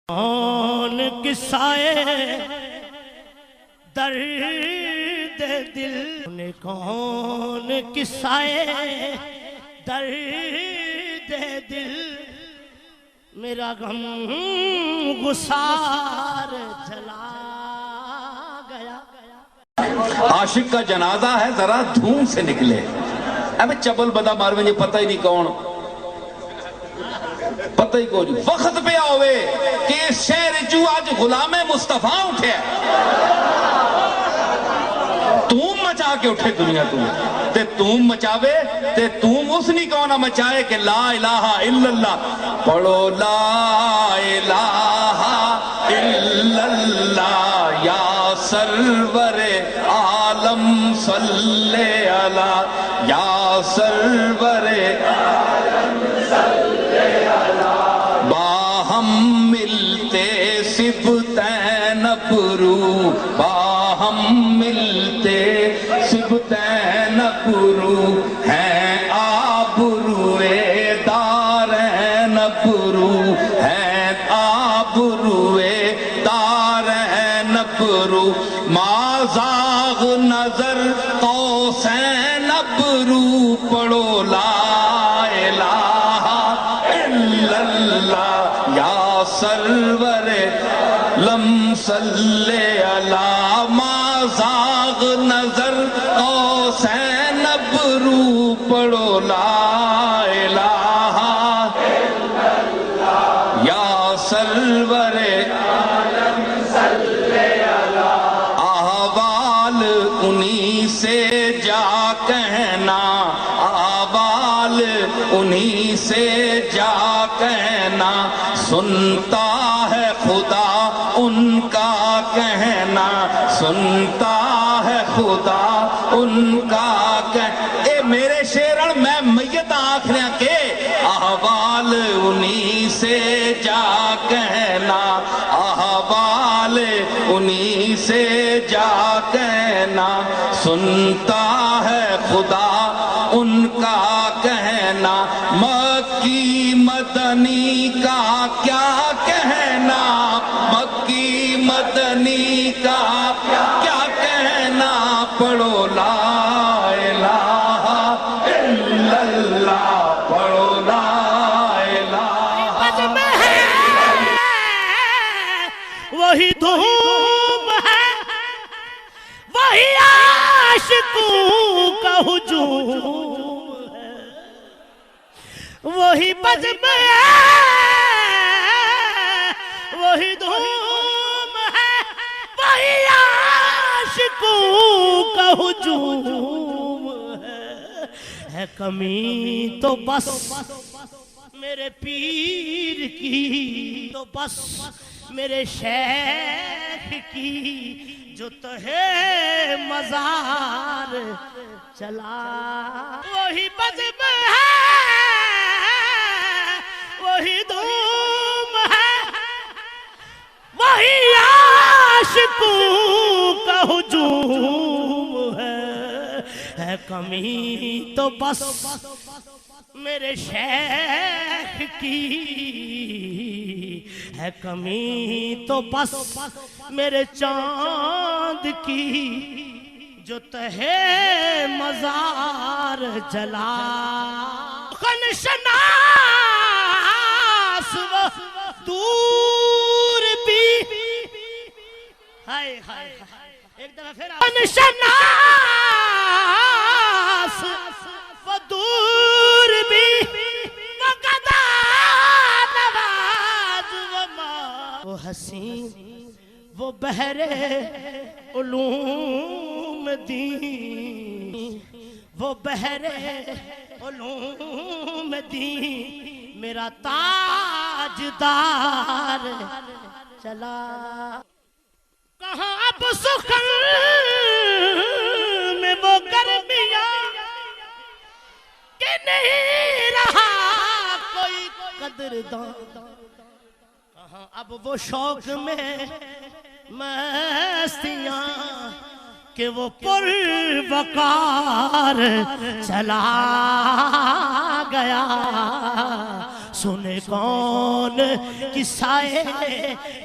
کون قصائے درد دل، کون قصائے درد دل، میرا غم غسار جلا گیا۔ عاشق کا جنازہ ہے ذرا دھوم سے نکلے، اب چبل بدا مار میں پتہ ہی نہیں کون، پتہ ہی کوئی وقت پہ آوے کہ اس شہر جو آج غلام مصطفیٰ اٹھے تم مچا کے اٹھے دنیا تے تم مچاوے تے تم اس نہیں کہنا مچائے کہ لا الہ الا اللہ پڑھو لا الہ الا اللہ یا سرور عالم صلی علی یا سرور عالم صلی علی باہم ملتے سبتین ابرو باہم ملتے سبتین ابرو ہیں آبروے دارین ابرو ہیں آبروے دارین ابرو مازاغ نظر قوسین ابرو پڑھو لا الہ الا اللہ یا سرور لم صلی علی مازاغ نظر قوسین ابرو پڑھو لا الہ الا اللہ یا سرور عالم صلی علی احوال انہی سے جا کہنا احوال انہی سے جا کہنا سنتا ہے خدا ان کا کہنا سنتا ہے خدا ان کا کہنا اے میرے شیرن میں میت آنکھنے کے احوال انہی سے جا کہنا احوال انہی سے جا کہنا سنتا ہے خدا ان کا کہنا مکی مدنی کا کیا کہنا مکی مدنی کا کیا کہنا پڑھو لا الہ الا اللہ پڑھو لا الہ وہی دھوم ہے وہی عاشقوں کا ہجوم ہے وہی بزم ہے وہی دھوم ہے وہی عاشقوں کا ہجوم ہے کمی تو بس میرے پیر کی تو بس میرے شیخ کی جو تہے مزار چلا وہی بزم ہے وہی دھوم ہے وہی عاشقوں کا ہجوم ہے کمی تو بس میرے شیخ کی ہے کمی تو بس میرے چاند کی جو تہے مزار جلا خنشناس و دور بھی ہائے ہائے ایک دفعہ پھر خنشناس و دور بھی وقدا نواز وما وہ حسین وہ بحر علوم دین وہ بحر علوم دین میرا تاجدار چلا کہاں اب سخن میں وہ گرمیاں کہ نہیں رہا کوئی قدردان کہاں اب وہ شوق میں مستیاں کہ وہ پر وقار چلا گیا سنے کون قصہ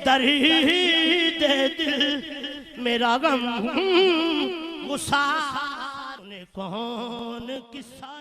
درد دل میرا غم گسار، سنے کون قصہ